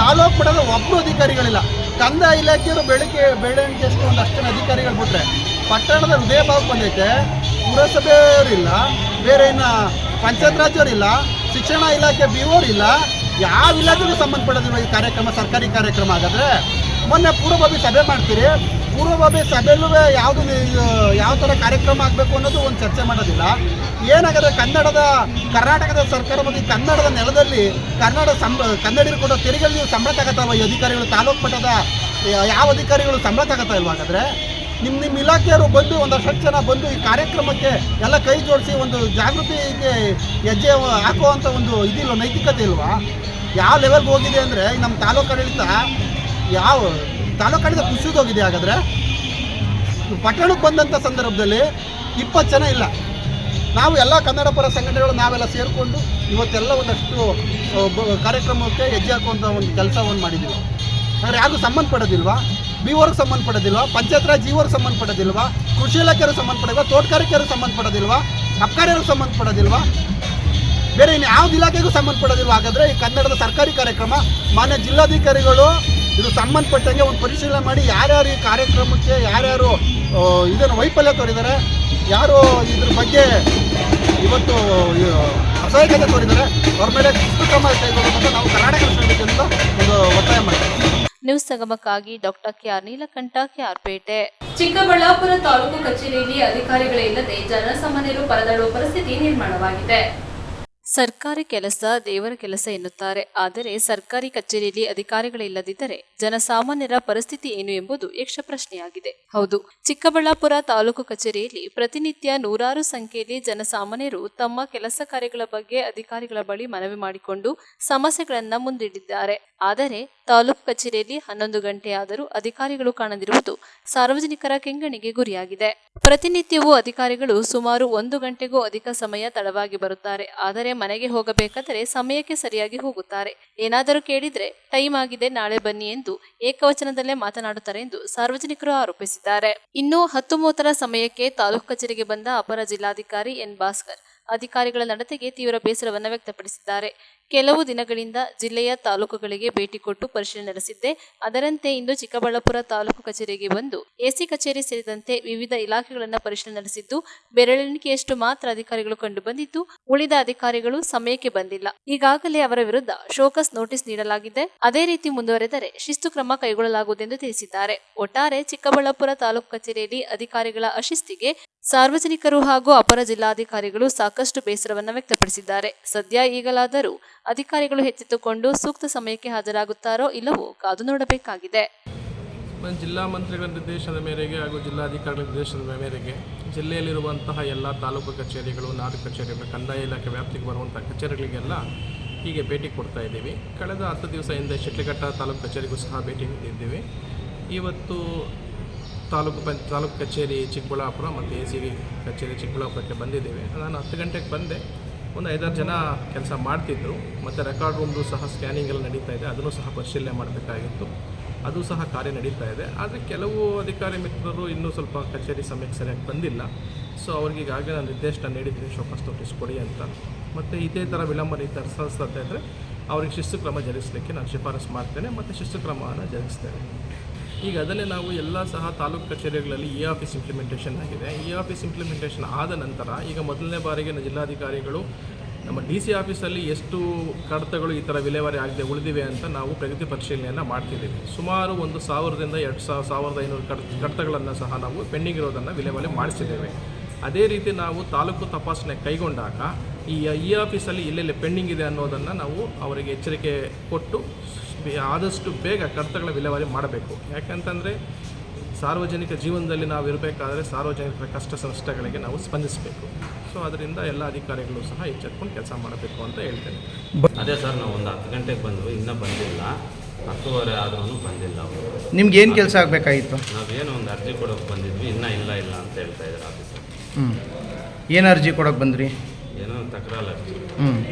ತಾಲೂಕು ಮಟ್ಟದ ಒಬ್ಬರು ಅಧಿಕಾರಿಗಳಿಲ್ಲ. ಕಂದಾಯ ಇಲಾಖೆಯವರು ಬೆಳವಣಿಗೆಷ್ಟು ಒಂದಷ್ಟು ಜನ ಅಧಿಕಾರಿಗಳು ಬಿಟ್ಟರೆ ಪಟ್ಟಣದ ಹೃದಯ ಭಾಗ ಬಂದೈತೆ. ಪುರಸಭೆಯವರಿಲ್ಲ, ಬೇರೆ ಇನ್ನು ಪಂಚಾಯತ್ ರಾಜ್ಯವರಿಲ್ಲ, ಶಿಕ್ಷಣ ಇಲಾಖೆ ಬಿಒರು ಇಲ್ಲ, ಯಾವ ಇಲಾಖೆಗೂ ಸಂಬಂಧಪಡೋದಿಲ್ಲ ಈ ಕಾರ್ಯಕ್ರಮ, ಸರ್ಕಾರಿ ಕಾರ್ಯಕ್ರಮ. ಹಾಗಾದರೆ ಮೊನ್ನೆ ಪೂರ್ವಭಾವಿ ಸಭೆ ಮಾಡ್ತೀರಿ, ಪೂರ್ವಭಾವಿ ಸಭೆಯಲ್ಲೂ ಯಾವ ಥರ ಕಾರ್ಯಕ್ರಮ ಆಗಬೇಕು ಅನ್ನೋದು ಒಂದು ಚರ್ಚೆ ಮಾಡೋದಿಲ್ಲ. ಏನಾಗಿದೆ, ಕರ್ನಾಟಕದ ಸರ್ಕಾರ ಮತ್ತು ಕನ್ನಡದ ನೆಲದಲ್ಲಿ ಕನ್ನಡಿಗರು ಕೊಡೋ ತೆರಿಗೆ ನೀವು ಸಂಬಳ ತಗೋತಾವ ಈ ಅಧಿಕಾರಿಗಳು, ತಾಲೂಕು ಮಟ್ಟದ ಯಾವ ಅಧಿಕಾರಿಗಳು ಸಂಬಳ ತಗೋತಾ ಇಲ್ವಾ? ಹಾಗಾದರೆ ನಿಮ್ಮ ಇಲಾಖೆಯವರು ಬಂದು ಒಂದಷ್ಟು ಜನ ಬಂದು ಈ ಕಾರ್ಯಕ್ರಮಕ್ಕೆ ಎಲ್ಲ ಕೈ ಜೋಡಿಸಿ ಒಂದು ಜಾಗೃತಿಗೆ ಹೆಜ್ಜೆ ಹಾಕುವಂಥ ಒಂದು ಇದಿಲ್ವ, ನೈತಿಕತೆ ಇಲ್ವಾ? ಯಾವ ಲೆವೆಲ್ಗೆ ಹೋಗಿದೆ ಅಂದರೆ ನಮ್ಮ ತಾಲೂಕು ಆಡಳಿತ ಕುಸಿದೋಗಿದೆ. ಹಾಗಾದರೆ ಪಟ್ಟಣಕ್ಕೆ ಬಂದಂಥ ಸಂದರ್ಭದಲ್ಲಿ 20 ಜನ ಇಲ್ಲ. ನಾವು ಎಲ್ಲ ಕನ್ನಡ ಪರ ಸಂಘಟನೆಗಳು ನಾವೆಲ್ಲ ಸೇರಿಕೊಂಡು ಇವತ್ತೆಲ್ಲ ಒಂದಷ್ಟು ಕಾರ್ಯಕ್ರಮಕ್ಕೆ ಹೆಜ್ಜೆ ಹಾಕುವಂಥ ಒಂದು ಕೆಲಸವನ್ನು ಮಾಡಿದ್ದೀವಿ. ಆದರೆ ಯಾರಿಗೂ ಸಂಬಂಧಪಡೋದಿಲ್ವಾ? ಬಿಒರ್ಗೆ ಸಂಬಂಧಪಡೋದಿಲ್ವಾ? ಪಂಚಾಯತ್ ರಾಜ್ ಜಿಒರ್ಗೆ ಸಂಬಂಧಪಡೋದಿಲ್ವಾ? ಕೃಷಿ ಇಲಾಖೆಯವ್ರಿಗೆ ಸಂಬಂಧಪಡೋದಿಲ್ವಾ? ತೋಟಗಾರಿಕೆಯವ್ರಿಗೆ ಸಂಬಂಧಪಡೋದಿಲ್ವಾ? ಅಬ್ಕಾರಿಯವ್ರಿಗೆ ಸಂಬಂಧಪಡೋದಿಲ್ವಾ? ಬೇರೆ ಇನ್ನು ಯಾವ್ದು ಇಲಾಖೆಗೂ ಸಂಬಂಧಪಡೋದಿಲ್ವಾ? ಹಾಗಾದರೆ ಈ ಕನ್ನಡದ ಸರ್ಕಾರಿ ಕಾರ್ಯಕ್ರಮ ಮಾನ್ಯ ಜಿಲ್ಲಾಧಿಕಾರಿಗಳು ಇದು ಸಂಬಂಧಪಟ್ಟಂಗೆ ಒಂದು ಪರಿಶೀಲನೆ ಮಾಡಿ ಯಾರ್ಯಾರು ಈ ಕಾರ್ಯಕ್ರಮಕ್ಕೆ ಯಾರ್ಯಾರು ಇದನ್ನು ವೈಫಲ್ಯ ತೋರಿದ್ದಾರೆ, ಯಾರು ಇದ್ರ ಬಗ್ಗೆ ಇವತ್ತು ಅಸಹಾಯಕತೆ ತೋರಿದ್ದಾರೆ, ಅವ್ರ ಮೇಲೆ ಕ್ರಮ ಕೈಗೊಳ್ಳುವಂತ ನಾವು ಕರ್ನಾಟಕ ಒಂದು ಒತ್ತಾಯ ಮಾಡ್ತೀವಿ.
ನ್ಯೂಸ್ ಸಂಗಮಕ್ಕಾಗಿ ಡಾಕ್ಟರ್ ಕೆಆರ್ ನೀಲಕಂಠ, ಕೆಆರ್ಪೇಟೆ. ಚಿಕ್ಕಬಳ್ಳಾಪುರ ತಾಲೂಕು ಕಚೇರಿಯಲ್ಲಿ ಅಧಿಕಾರಿಗಳೇ ಇಲ್ಲದೆ ಜನಸಾಮಾನ್ಯರು ಪರದಾಡುವ ಪರಿಸ್ಥಿತಿ ನಿರ್ಮಾಣವಾಗಿದೆ. ಸರ್ಕಾರಿ ಕೆಲಸ ದೇವರ ಕೆಲಸ ಎನ್ನುತ್ತಾರೆ. ಆದರೆ ಸರ್ಕಾರಿ ಕಚೇರಿಯಲ್ಲಿ ಅಧಿಕಾರಿಗಳಿಲ್ಲದಿದ್ದರೆ ಜನಸಾಮಾನ್ಯರ ಪರಿಸ್ಥಿತಿ ಏನು ಎಂಬುದು ಯಕ್ಷ ಪ್ರಶ್ನೆಯಾಗಿದೆ. ಹೌದು, ಚಿಕ್ಕಬಳ್ಳಾಪುರ ತಾಲೂಕು ಕಚೇರಿಯಲ್ಲಿ ಪ್ರತಿನಿತ್ಯ ನೂರಾರು ಸಂಖ್ಯೆಯಲ್ಲಿ ಜನಸಾಮಾನ್ಯರು ತಮ್ಮ ಕೆಲಸ ಕಾರ್ಯಗಳ ಬಗ್ಗೆ ಅಧಿಕಾರಿಗಳ ಬಳಿ ಮನವಿ ಮಾಡಿಕೊಂಡು ಸಮಸ್ಯೆಗಳನ್ನ ಮುಂದಿಟ್ಟಿದ್ದಾರೆ. ಆದರೆ ತಾಲೂಕು ಕಚೇರಿಯಲ್ಲಿ 11 ಗಂಟೆಯಾದರೂ ಅಧಿಕಾರಿಗಳು ಕಾಣದಿರುವುದು ಸಾರ್ವಜನಿಕರ ಕೆಂಗಣ್ಣಿಗೆ ಗುರಿಯಾಗಿದೆ. ಪ್ರತಿನಿತ್ಯವೂ ಅಧಿಕಾರಿಗಳು ಸುಮಾರು 1 ಗಂಟೆಗೂ ಅಧಿಕ ಸಮಯ ತಡವಾಗಿ ಬರುತ್ತಾರೆ. ಆದರೆ ಮನೆಗೆ ಹೋಗಬೇಕಾದರೆ ಸಮಯಕ್ಕೆ ಸರಿಯಾಗಿ ಹೋಗುತ್ತಾರೆ. ಏನಾದರೂ ಕೇಳಿದ್ರೆ ಟೈಮ್ ಆಗಿದೆ, ನಾಳೆ ಬನ್ನಿ ಎಂದು ಏಕವಚನದಲ್ಲೇ ಮಾತನಾಡುತ್ತಾರೆ ಎಂದು ಸಾರ್ವಜನಿಕರು ಆರೋಪಿಸಿದ್ದಾರೆ. ಇನ್ನು 10:30 ಸಮಯಕ್ಕೆ ತಾಲೂಕು ಕಚೇರಿಗೆ ಬಂದ ಅಪರ ಜಿಲ್ಲಾಧಿಕಾರಿ ಎನ್ ಭಾಸ್ಕರ್ ಅಧಿಕಾರಿಗಳ ನಡತೆಗೆ ತೀವ್ರ ಬೇಸರವನ್ನು ವ್ಯಕ್ತಪಡಿಸಿದ್ದಾರೆ. ಕೆಲವು ದಿನಗಳಿಂದ ಜಿಲ್ಲೆಯ ತಾಲೂಕುಗಳಿಗೆ ಭೇಟಿ ಕೊಟ್ಟು ಪರಿಶೀಲನೆ ನಡೆಸಿದ್ದೆ. ಅದರಂತೆ ಇಂದು ಚಿಕ್ಕಬಳ್ಳಾಪುರ ತಾಲೂಕು ಕಚೇರಿಗೆ ಬಂದು ಎಸಿ ಕಚೇರಿ ಸೇರಿದಂತೆ ವಿವಿಧ ಇಲಾಖೆಗಳನ್ನು ಪರಿಶೀಲನೆ ನಡೆಸಿದ್ದು, ಬೆರಳೆಣಿಕೆಯಷ್ಟು ಮಾತ್ರ ಅಧಿಕಾರಿಗಳು ಕಂಡು ಬಂದಿದ್ದು, ಉಳಿದ ಅಧಿಕಾರಿಗಳು ಸಮಯಕ್ಕೆ ಬಂದಿಲ್ಲ. ಈಗಾಗಲೇ ಅವರ ವಿರುದ್ಧ ಶೋಕಸ್ ನೋಟಿಸ್ ನೀಡಲಾಗಿದೆ. ಅದೇ ರೀತಿ ಮುಂದುವರೆದರೆ ಶಿಸ್ತು ಕ್ರಮ ಕೈಗೊಳ್ಳಲಾಗುವುದೆಂದು ತಿಳಿಸಿದ್ದಾರೆ. ಒಟ್ಟಾರೆ ಚಿಕ್ಕಬಳ್ಳಾಪುರ ತಾಲೂಕು ಕಚೇರಿಯಲ್ಲಿ ಅಧಿಕಾರಿಗಳ ಅಶಿಸ್ತಿಗೆ ಸಾರ್ವಜನಿಕರು ಹಾಗೂ ಅಪರ ಜಿಲ್ಲಾಧಿಕಾರಿಗಳು ಸಾಕಷ್ಟು ಬೇಸರವನ್ನು ವ್ಯಕ್ತಪಡಿಸಿದ್ದಾರೆ. ಸದ್ಯ ಈಗಲಾದರೂ ಅಧಿಕಾರಿಗಳು ಎಚ್ಚೆತ್ತುಕೊಂಡು ಸೂಕ್ತ ಸಮಯಕ್ಕೆ ಹಾಜರಾಗುತ್ತಾರೋ ಇಲ್ಲವೋ ಕಾದು ನೋಡಬೇಕಾಗಿದೆ.
ಜಿಲ್ಲಾ ಮಂತ್ರಿಗಳ ನಿರ್ದೇಶನದ ಮೇರೆಗೆ ಹಾಗೂ ಜಿಲ್ಲಾಧಿಕಾರಿಗಳ ನಿರ್ದೇಶನದ ಮೇರೆಗೆ ಜಿಲ್ಲೆಯಲ್ಲಿರುವಂತಹ ಎಲ್ಲ ತಾಲೂಕು ಕಚೇರಿಗಳು, ನಾಡು ಕಚೇರಿಗಳು, ಕಂದಾಯ ಇಲಾಖೆ ವ್ಯಾಪ್ತಿಗೆ ಬರುವಂಥ ಕಚೇರಿಗಳಿಗೆಲ್ಲ ಹೀಗೆ ಭೇಟಿ ಕೊಡ್ತಾ ಇದ್ದೀವಿ. ಕಳೆದ 10 ದಿವಸ ಹಿಂದೆ ಶಿಡ್ಲಘಟ್ಟ ತಾಲೂಕು ಕಚೇರಿಗೂ ಸಹ ಭೇಟಿ ನೀಡಿದ್ದೀವಿ. ಇವತ್ತು ತಾಲೂಕು ಕಚೇರಿ ಚಿಕ್ಕಬಳ್ಳಾಪುರ ಮತ್ತು ಎಸಿ ಕಚೇರಿ ಚಿಕ್ಕಬಳ್ಳಾಪುರಕ್ಕೆ ಬಂದಿದ್ದೇವೆ. ನಾನು 10 ಗಂಟೆಗೆ ಬಂದೆ. ಒಂದು 5-6 ಜನ ಕೆಲಸ ಮಾಡ್ತಿದ್ದರು. ಮತ್ತು ರೆಕಾರ್ಡ್ ರೂಮ್ದು ಸಹ ಸ್ಕ್ಯಾನಿಂಗ್ ಎಲ್ಲ ನಡೀತಾ ಇದೆ. ಅದನ್ನು ಸಹ ಪರಿಶೀಲನೆ ಮಾಡಬೇಕಾಗಿತ್ತು. ಅದು ಸಹ ಕಾರ್ಯ ನಡೀತಾ ಇದೆ. ಆದರೆ ಕೆಲವು ಅಧಿಕಾರಿ ಮಿತ್ರರು ಇನ್ನೂ ಸ್ವಲ್ಪ ಕಚೇರಿ ಸಮಯಕ್ಕೆ ಸರಿಯಾಗಿ ಬಂದಿಲ್ಲ. ಸೊ ಅವ್ರಿಗೆ ಈಗಾಗಲೇ ನಾನು ನಿರ್ದೇಶನ ನೀಡಿದ್ದೀನಿ, ಶೋಕಾಸ್ ನೋಟಿಸ್ ಕೊಡಿ ಅಂತ. ಮತ್ತು ಇದೇ ಥರ ವಿಳಂಬನೆ ತರಿಸ್ತಾ ಇದ್ದರೆ ಅವ್ರಿಗೆ ಶಿಸ್ತು ಕ್ರಮ ಜರುಗಿಸಲಿಕ್ಕೆ ನಾನು ಶಿಫಾರಸು ಮಾಡ್ತೇನೆ ಮತ್ತು ಶಿಸ್ತು ಕ್ರಮವನ್ನು ಜರುಗಿಸ್ತೇನೆ. ಈಗ ಅದನ್ನೇ ನಾವು ಎಲ್ಲ ಸಹ ತಾಲೂಕು ಕಚೇರಿಗಳಲ್ಲಿ ಆಫೀಸ್ ಇಂಪ್ಲಿಮೆಂಟೇಷನ್ ಆಗಿದೆ. ಆಫೀಸ್ ಇಂಪ್ಲಿಮೆಂಟೇಷನ್ ಆದ ನಂತರ ಈಗ ಮೊದಲನೇ ಬಾರಿಗೆ ಜಿಲ್ಲಾಧಿಕಾರಿಗಳು ನಮ್ಮ DC ಆಫೀಸಲ್ಲಿ ಎಷ್ಟು ಕಡತಗಳು ಈ ಥರ ವಿಲೇವಾರಿ ಆಗದೆ ಉಳಿದಿವೆ ಅಂತ ನಾವು ಪ್ರಗತಿ ಪರಿಶೀಲನೆಯನ್ನು ಮಾಡ್ತಿದ್ದೀವಿ. ಸುಮಾರು 1,000ರಿಂದ 2,500 ಕಡತಗಳನ್ನು ಸಹ ನಾವು ಪೆಂಡಿಂಗ್ ಇರೋದನ್ನು ವಿಲೇವಾರಿ ಮಾಡಿಸಿದ್ದೇವೆ. ಅದೇ ರೀತಿ ನಾವು ತಾಲೂಕು ತಪಾಸಣೆ ಕೈಗೊಂಡಾಗ ಈ ಆಫೀಸಲ್ಲಿ ಎಲ್ಲೆಲ್ಲಿ ಪೆಂಡಿಂಗ್ ಇದೆ ಅನ್ನೋದನ್ನು ನಾವು ಅವರಿಗೆ ಎಚ್ಚರಿಕೆ ಕೊಟ್ಟು ಆದಷ್ಟು ಬೇಗ ಕಡತಗಳ ವಿಲೇವಾರಿ ಮಾಡಬೇಕು. ಯಾಕಂತಂದರೆ ಸಾರ್ವಜನಿಕ ಜೀವನದಲ್ಲಿ ನಾವು ಇರಬೇಕಾದ್ರೆ ಸಾರ್ವಜನಿಕರ ಕಷ್ಟ ನಷ್ಟಗಳಿಗೆ ನಾವು ಸ್ಪಂದಿಸಬೇಕು. ಸೊ ಅದರಿಂದ ಎಲ್ಲ ಅಧಿಕಾರಿಗಳು ಸಹ ಎಚ್ಚೆತ್ಕೊಂಡು ಕೆಲಸ ಮಾಡಬೇಕು ಅಂತ ಹೇಳ್ತೇನೆ.
ಅದೇ ಸರ್, ನಾವು ಒಂದು 10 ಗಂಟೆಗೆ ಬಂದು ಇನ್ನೂ ಬಂದಿಲ್ಲ, 10:30 ಆದ್ರೂ ಬಂದಿಲ್ಲ ಅವರು.
ನಿಮ್ಗೆ ಏನು ಕೆಲಸ ಆಗಬೇಕಾಗಿತ್ತು?
ನಾವೇನೋ ಒಂದು ಅರ್ಜಿ ಕೊಡೋಕೆ ಬಂದಿದ್ವಿ, ಇನ್ನೂ ಇಲ್ಲ ಅಂತ ಹೇಳ್ತಾ ಇದ್ದಾರೆ ಆಫೀಸರ್.
ಏನು ಅರ್ಜಿ ಕೊಡೋಕೆ ಬಂದ್ರಿ?
ಏನೋ ತಕರಾರು ಅರ್ಜಿ.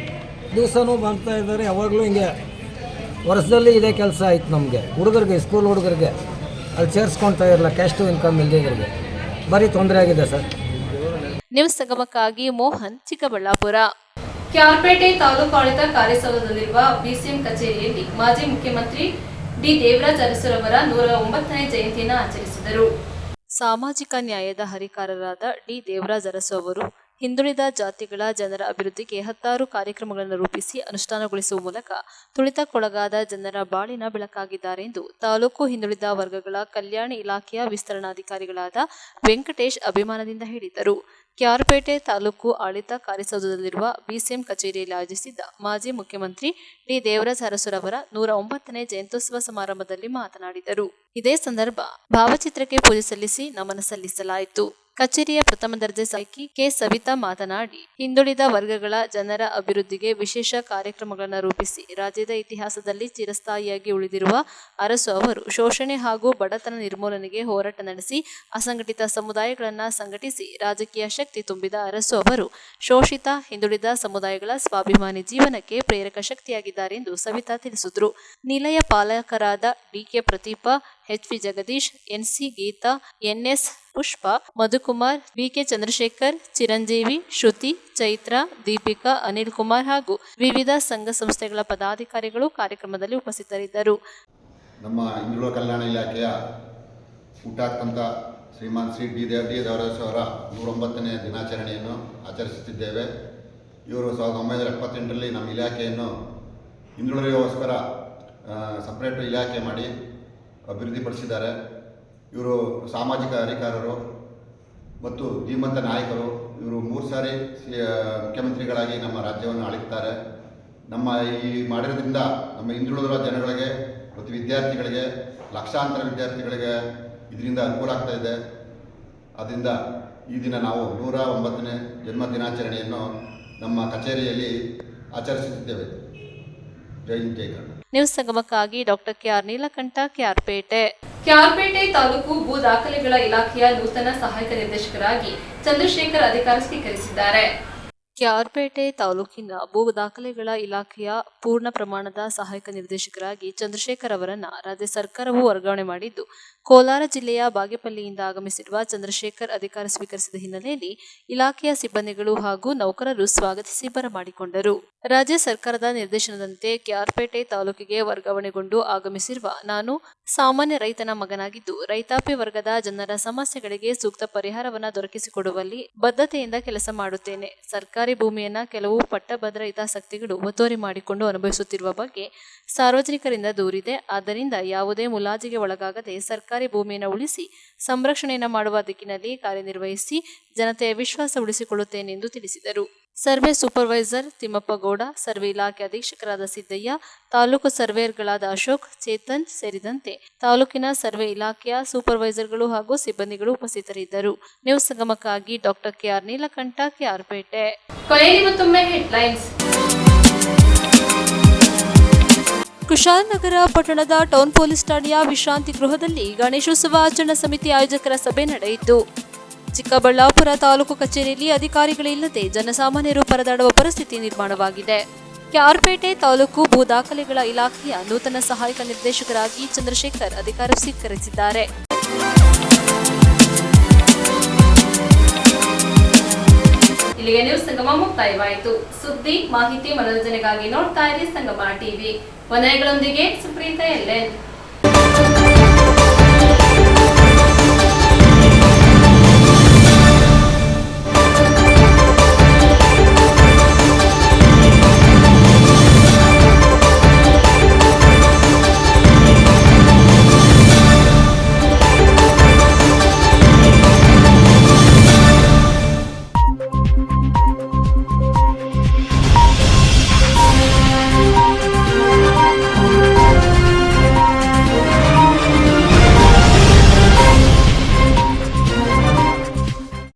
ದಿವಸನೂ ಬರ್ತಾ ಇದ್ದಾರೆ. ಯಾವಾಗಲೂ ಹಿಂಗೆ ವರ್ಷದಲ್ಲಿ ಇದೇ ಕೆಲಸ ಆಯ್ತು ನಮಗೆ. ಹುಡುಗರಿಗೆ, ಸ್ಕೂಲ್ ಹುಡುಗರಿಗೆ ಅಲ್ಲಿ ಸೇರಿಸ್ಕೊಳ್ತಾ ಇರಲ್ಲ, ಕ್ಯಾಶ್ ಟು ಇನ್ಕಮ್ ಇಲ್ಲದಿದ್ರಿಗೆ ಭಾರಿ ತೊಂದರೆ ಆಗಿದೆ ಸರ್.
ನ್ಯೂಸ್ ಸಂಗಮಕ್ಕಾಗಿ ಮೋಹನ್, ಚಿಕ್ಕಬಳ್ಳಾಪುರ. ಕೆಆರ್ಪೇಟೆ ತಾಲೂಕು ಆಡಳಿತ ಕಾರ್ಯಸೌಧದಲ್ಲಿರುವ BCM ಕಚೇರಿಯಲ್ಲಿ ಮಾಜಿ ಮುಖ್ಯಮಂತ್ರಿ ಡಿ ದೇವರಾಜ್ ಅರಸುರವರ 109ನೇ ಜಯಂತಿಯನ್ನು ಆಚರಿಸಿದರು. ಸಾಮಾಜಿಕ ನ್ಯಾಯದ ಹರಿಕಾರರಾದ ಡಿ ದೇವರಾಜ್ ಅರಸು ಅವರು ಹಿಂದುಳಿದ ಜಾತಿಗಳ ಜನರ ಅಭಿವೃದ್ಧಿಗೆ 10 ಕಾರ್ಯಕ್ರಮಗಳನ್ನು ರೂಪಿಸಿ ಅನುಷ್ಠಾನಗೊಳಿಸುವ ಮೂಲಕ ತುಳಿತಕ್ಕೊಳಗಾದ ಜನರ ಬಾಳಿನ ಬೆಳಕಾಗಿದ್ದಾರೆ ಎಂದು ತಾಲೂಕು ಹಿಂದುಳಿದ ವರ್ಗಗಳ ಕಲ್ಯಾಣ ಇಲಾಖೆಯ ವಿಸ್ತರಣಾಧಿಕಾರಿಗಳಾದ ವೆಂಕಟೇಶ್ ಅಭಿಮಾನದಿಂದ ಹೇಳಿದರು. ಕೆಆರ್ಪೇಟೆ ತಾಲೂಕು ಆಡಳಿತ ಕಾರ್ಯಸೌಧದಲ್ಲಿರುವ BCM ಕಚೇರಿಯಲ್ಲಿ ಆಯೋಜಿಸಿದ್ದ ಮಾಜಿ ಮುಖ್ಯಮಂತ್ರಿ ಡಿ ದೇವರಾಜ್ ಅರಸುರವರ 109ನೇ ಜಯಂತ್ಯೋತ್ಸವ ಸಮಾರಂಭದಲ್ಲಿ ಮಾತನಾಡಿದರು. ಇದೇ ಸಂದರ್ಭ ಭಾವಚಿತ್ರಕ್ಕೆ ಪೂಜೆ ಸಲ್ಲಿಸಿ ನಮನ ಸಲ್ಲಿಸಲಾಯಿತು. ಕಚೇರಿಯ ಪ್ರಥಮ ದರ್ಜೆ ಸಹಾಯಕಿ ಕೆ ಸವಿತಾ ಮಾತನಾಡಿ, ಹಿಂದುಳಿದ ವರ್ಗಗಳ ಜನರ ಅಭಿವೃದ್ಧಿಗೆ ವಿಶೇಷ ಕಾರ್ಯಕ್ರಮಗಳನ್ನು ರೂಪಿಸಿ ರಾಜ್ಯದ ಇತಿಹಾಸದಲ್ಲಿ ಚಿರಸ್ಥಾಯಿಯಾಗಿ ಉಳಿದಿರುವ ಅರಸು ಅವರು ಶೋಷಣೆ ಹಾಗೂ ಬಡತನ ನಿರ್ಮೂಲನೆಗೆ ಹೋರಾಟ ನಡೆಸಿ ಅಸಂಘಟಿತ ಸಮುದಾಯಗಳನ್ನು ಸಂಘಟಿಸಿ ರಾಜಕೀಯ ಶಕ್ತಿ ತುಂಬಿದ ಅರಸು ಅವರು ಶೋಷಿತ ಹಿಂದುಳಿದ ಸಮುದಾಯಗಳ ಸ್ವಾಭಿಮಾನಿ ಜೀವನಕ್ಕೆ ಪ್ರೇರಕ ಶಕ್ತಿಯಾಗಿದ್ದಾರೆ ಎಂದು ಸವಿತಾ ತಿಳಿಸಿದರು. ನಿಲಯ ಪಾಲಕರಾದ DK Pradeep, HV Jagadish, NC Geetha, NS ಪುಷ್ಪ, ಮಧುಕುಮಾರ್, BK ಚಂದ್ರಶೇಖರ್, ಚಿರಂಜೀವಿ, ಶ್ರುತಿ, ಚೈತ್ರ, ದೀಪಿಕಾ, ಅನಿಲ್ ಕುಮಾರ್ ಹಾಗೂ ವಿವಿಧ ಸಂಘ ಸಂಸ್ಥೆಗಳ ಪದಾಧಿಕಾರಿಗಳು ಕಾರ್ಯಕ್ರಮದಲ್ಲಿ ಉಪಸ್ಥಿತರಿದ್ದರು.
ನಮ್ಮ ಹಿಂದುಳಿದ ಕಲ್ಯಾಣ ಇಲಾಖೆಯ ಹುಟ್ಟಾಕ್ತಂಥ ಶ್ರೀಮಾನ್ ಶ್ರೀ ಡಿ ದೇವರಾಜ್ ಅವರ 109ನೇ ದಿನಾಚರಣೆಯನ್ನು ಆಚರಿಸುತ್ತಿದ್ದೇವೆ. ಇವರು 1978ರಲ್ಲಿ ನಮ್ಮ ಇಲಾಖೆಯನ್ನು ಹಿಂದುಳಿದರಿಗೋಸ್ಕರ ಸಪ್ರೇಟ್ ಇಲಾಖೆ ಮಾಡಿ
ಅಭಿವೃದ್ಧಿಪಡಿಸಿದ್ದಾರೆ. ಇವರು ಸಾಮಾಜಿಕ ಅಧಿಕಾರರು ಮತ್ತು ಧೀಮಂತ ನಾಯಕರು. ಇವರು 3 ಸಾರಿ ಮುಖ್ಯಮಂತ್ರಿಗಳಾಗಿ ನಮ್ಮ ರಾಜ್ಯವನ್ನು ಆಳುತ್ತಾರೆ. ನಮ್ಮ ಈ ಮಾಡಿರೋದ್ರಿಂದ ನಮ್ಮ ಹಿಂದುಳಿದ ಜನಗಳಿಗೆ ಮತ್ತು ವಿದ್ಯಾರ್ಥಿಗಳಿಗೆ, ಲಕ್ಷಾಂತರ ವಿದ್ಯಾರ್ಥಿಗಳಿಗೆ ಇದರಿಂದ ಅನುಕೂಲ ಆಗ್ತಾ ಇದೆ. ಆದ್ದರಿಂದ ಈ ದಿನ ನಾವು 109ನೇ ಜನ್ಮ ದಿನಾಚರಣೆಯನ್ನು ನಮ್ಮ ಕಚೇರಿಯಲ್ಲಿ ಆಚರಿಸುತ್ತಿದ್ದೇವೆ. ಜೈ ಹಿಂದ್, ಜೈ ಕರ್ನಾಟಕ.
ನ್ಯೂಸ್ ಸಂಗಮಕ್ಕಾಗಿ ಡಾಕ್ಟರ್ ಕೆಆರ್ ನೀಲಕಂಠ, ಕೆಆರ್ಪೇಟೆ ತಾಲೂಕು ಭೂ ದಾಖಲೆಗಳ ಇಲಾಖೆಯ ನೂತನ ಸಹಾಯಕ ನಿರ್ದೇಶಕರಾಗಿ ಚಂದ್ರಶೇಖರ್ ಅಧಿಕಾರ ಸ್ವೀಕರಿಸಿದ್ದಾರೆ. ಕೆಆರ್ಪೇಟೆ ತಾಲೂಕಿನ ಭೂ ದಾಖಲೆಗಳ ಇಲಾಖೆಯ ಪೂರ್ಣ ಪ್ರಮಾಣದ ಸಹಾಯಕ ನಿರ್ದೇಶಕರಾಗಿ ಚಂದ್ರಶೇಖರ್ ಅವರನ್ನ ರಾಜ್ಯ ಸರ್ಕಾರವು ವರ್ಗಾವಣೆ ಮಾಡಿದ್ದು, ಕೋಲಾರ ಜಿಲ್ಲೆಯ ಬಾಗೇಪಲ್ಲಿಯಿಂದ ಆಗಮಿಸಿರುವ ಚಂದ್ರಶೇಖರ್ ಅಧಿಕಾರ ಸ್ವೀಕರಿಸಿದ ಹಿನ್ನೆಲೆಯಲ್ಲಿ ಇಲಾಖೆಯ ಸಿಬ್ಬಂದಿಗಳು ಹಾಗೂ ನೌಕರರು ಸ್ವಾಗತಿಸಿ ಬರಮಾಡಿಕೊಂಡರು. ರಾಜ್ಯ ಸರ್ಕಾರದ ನಿರ್ದೇಶನದಂತೆ ಕೆಆರ್ಪೇಟೆ ತಾಲೂಕಿಗೆ ವರ್ಗಾವಣೆಗೊಂಡು ಆಗಮಿಸಿರುವ ನಾನು ಸಾಮಾನ್ಯ ರೈತನ ಮಗನಾಗಿದ್ದು, ರೈತಾಪಿ ವರ್ಗದ ಜನರ ಸಮಸ್ಯೆಗಳಿಗೆ ಸೂಕ್ತ ಪರಿಹಾರವನ್ನು ದೊರಕಿಸಿಕೊಡುವಲ್ಲಿ ಬದ್ಧತೆಯಿಂದ ಕೆಲಸ ಮಾಡುತ್ತೇನೆ. ಸರ್ಕಾರಿ ಭೂಮಿಯನ್ನ ಕೆಲವು ಪಟ್ಟಭದ್ರ ಹಿತಾಸಕ್ತಿಗಳು ಒತ್ತುವರಿ ಮಾಡಿಕೊಂಡು ಅನುಭವಿಸುತ್ತಿರುವ ಬಗ್ಗೆ ಸಾರ್ವಜನಿಕರಿಂದ ದೂರಿದೆ. ಆದ್ದರಿಂದ ಯಾವುದೇ ಮುಲಾಜಿಗೆ ಒಳಗಾಗದೆ ಸರ್ಕಾರಿ ಭೂಮಿಯನ್ನು ಉಳಿಸಿ ಸಂರಕ್ಷಣೆಯನ್ನು ಮಾಡುವ ದಿಕ್ಕಿನಲ್ಲಿ ಕಾರ್ಯನಿರ್ವಹಿಸಿ ಜನತೆಯ ವಿಶ್ವಾಸ ಉಳಿಸಿಕೊಳ್ಳುತ್ತೇನೆ ಎಂದು ತಿಳಿಸಿದರು. Survey supervisor Thimmappa Gowda, survey ಇಲಾಖೆ ಅಧೀಕ್ಷಕರಾದ ಸಿದ್ದಯ್ಯ, ತಾಲೂಕು ಸರ್ವೇಯರ್ಗಳಾದ ಅಶೋಕ್, ಚೇತನ್ ಸೇರಿದಂತೆ ತಾಲೂಕಿನ ಸರ್ವೆ ಇಲಾಖೆಯ ಸೂಪರ್ವೈಸರ್ಗಳು ಹಾಗೂ ಸಿಬ್ಬಂದಿಗಳು ಉಪಸ್ಥಿತರಿದ್ದರು. ನ್ಯೂಸ್ ಸಂಗಮಕ್ಕಾಗಿ ಡಾಕ್ಟರ್ ಕೆಆರ್ ನೀಲಕಂಠ, ಕೆಆರ್ಪೇಟೆ. ಕೊನೆಯಲ್ಲಿ ಮತ್ತೊಮ್ಮೆ ಹೆಡ್ಲೈನ್ಸ್. ಕುಶಾಲನಗರ ಪಟ್ಟಣದ ಟೌನ್ ಪೊಲೀಸ್ ಠಾಣೆಯ ವಿಶ್ರಾಂತಿ ಗೃಹದಲ್ಲಿ ಗಣೇಶೋತ್ಸವ ಆಚರಣಾ ಸಮಿತಿ ಆಯೋಜಕರ ಸಭೆ ನಡೆಯಿತು. ಚಿಕ್ಕಬಳ್ಳಾಪುರ ತಾಲೂಕು ಕಚೇರಿಯಲ್ಲಿ ಅಧಿಕಾರಿಗಳಿಲ್ಲದೆ ಜನಸಾಮಾನ್ಯರು ಪರದಾಡುವ ಪರಿಸ್ಥಿತಿ ನಿರ್ಮಾಣವಾಗಿದೆ. ಕೆಆರ್ಪೇಟೆ ತಾಲೂಕು ಭೂ ದಾಖಲೆಗಳ ಇಲಾಖೆಯ ನೂತನ ಸಹಾಯಕ ನಿರ್ದೇಶಕರಾಗಿ ಚಂದ್ರಶೇಖರ್ ಅಧಿಕಾರ ಸ್ವೀಕರಿಸಿದ್ದಾರೆ. ಇಲ್ಲಿಗೆ ನ್ಯೂಸ್ ಸಂಗಮ ಮುಕ್ತಾಯವಾಯಿತು. ಸುದ್ದಿ, ಮಾಹಿತಿ, ಮನೋರಂಜನೆಗಾಗಿ ನೋಡ್ತಾ ಇರಿ ಸಂಗಮ ಟಿವಿ. ವಲಯಗಳೊಂದಿಗೆ ಸುಪ್ರೀತಾ ಎಲ್ಎನ್.